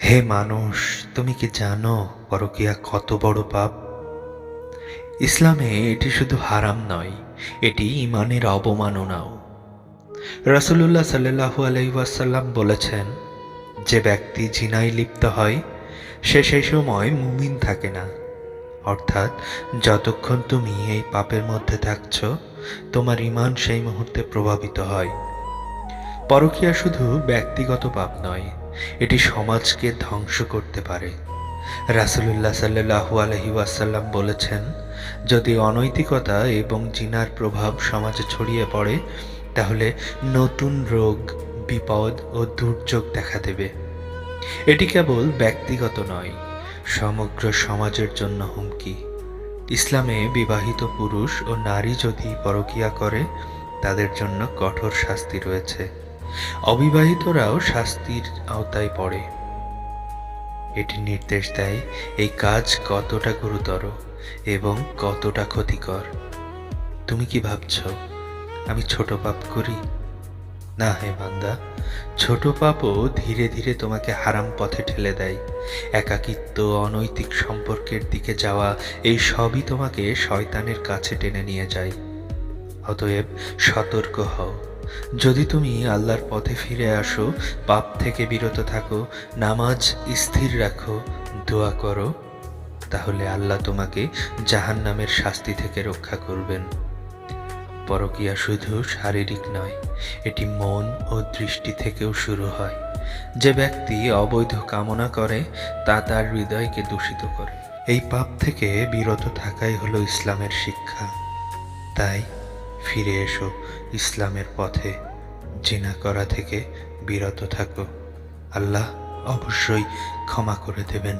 হে মানুষ, তুমি কি জানো পরকীয়া কত বড় পাপ? ইসলামে এটি শুধু হারাম নয়, এটি ঈমানের অবমাননাও। রাসূলুল্লাহ সাল্লাল্লাহু আলাইহি ওয়াসাল্লাম বলেছেন, যে ব্যক্তি জিনায় লিপ্ত হয় সে সেই সময় মুমিন থাকে না। অর্থাৎ যতক্ষণ তুমি এই পাপের মধ্যে থাকছ, তোমার ঈমান সেই মুহূর্তে প্রভাবিত হয়। পরকীয়া শুধু ব্যক্তিগত পাপ নয়, এটি সমাজকে ধ্বংস করতে পারে। রাসূলুল্লাহ সাল্লাল্লাহু আলাইহি ওয়াসাল্লাম বলেছেন, যদি অনৈতিকতা এবং জিনার প্রভাব সমাজে ছড়িয়ে পড়ে, তাহলে নতুন রোগ, বিপদ ও দুর্যোগ দেখা দেবে। এটি কেবল ব্যক্তিগত নয়, সমগ্র সমাজের জন্য হুমকি। ইসলামে বিবাহিত পুরুষ ও নারী যদি পরকীয়া করে, তাদের জন্য কঠোর শাস্তি রয়েছে। অবিবাহিতরাও শাস্তির আওতায় পড়ে। এটি নির্দেশ দেয় এই কাজ কতটা গুরুতর এবং কতটা ক্ষতিকর। তুমি কি ভাবছ আমি ছোট পাপ করি? না হে বান্দা, ছোট পাপও ধীরে ধীরে তোমাকে হারাম পথে ঠেলে দেয়। একাকিত্ব, অনৈতিক সম্পর্কের দিকে যাওয়া, এই সবই তোমাকে শয়তানের কাছে টেনে নিয়ে যায়। অতএব সতর্ক হও। যদি তুমি আল্লাহর পথে ফিরে আসো, পাপ থেকে বিরত থাকো, নামাজ স্থির রাখো, দোয়া করো, তাহলে আল্লাহ তোমাকে জাহান্নামের শাস্তি থেকে রক্ষা করবেন। পরকীয়া শুধু শারীরিক নয়, এটি মন ও দৃষ্টি থেকেও শুরু হয়। যে ব্যক্তি অবৈধ কামনা করে, তা তার হৃদয়কে দূষিত করে। এই পাপ থেকে বিরত থাকাই হলো ইসলামের শিক্ষা। তাই ফিরে এসো ইসলামের পথে, জিনা করা থেকে বিরত থাকো। আল্লাহ অবশ্যই ক্ষমা করে দেবেন।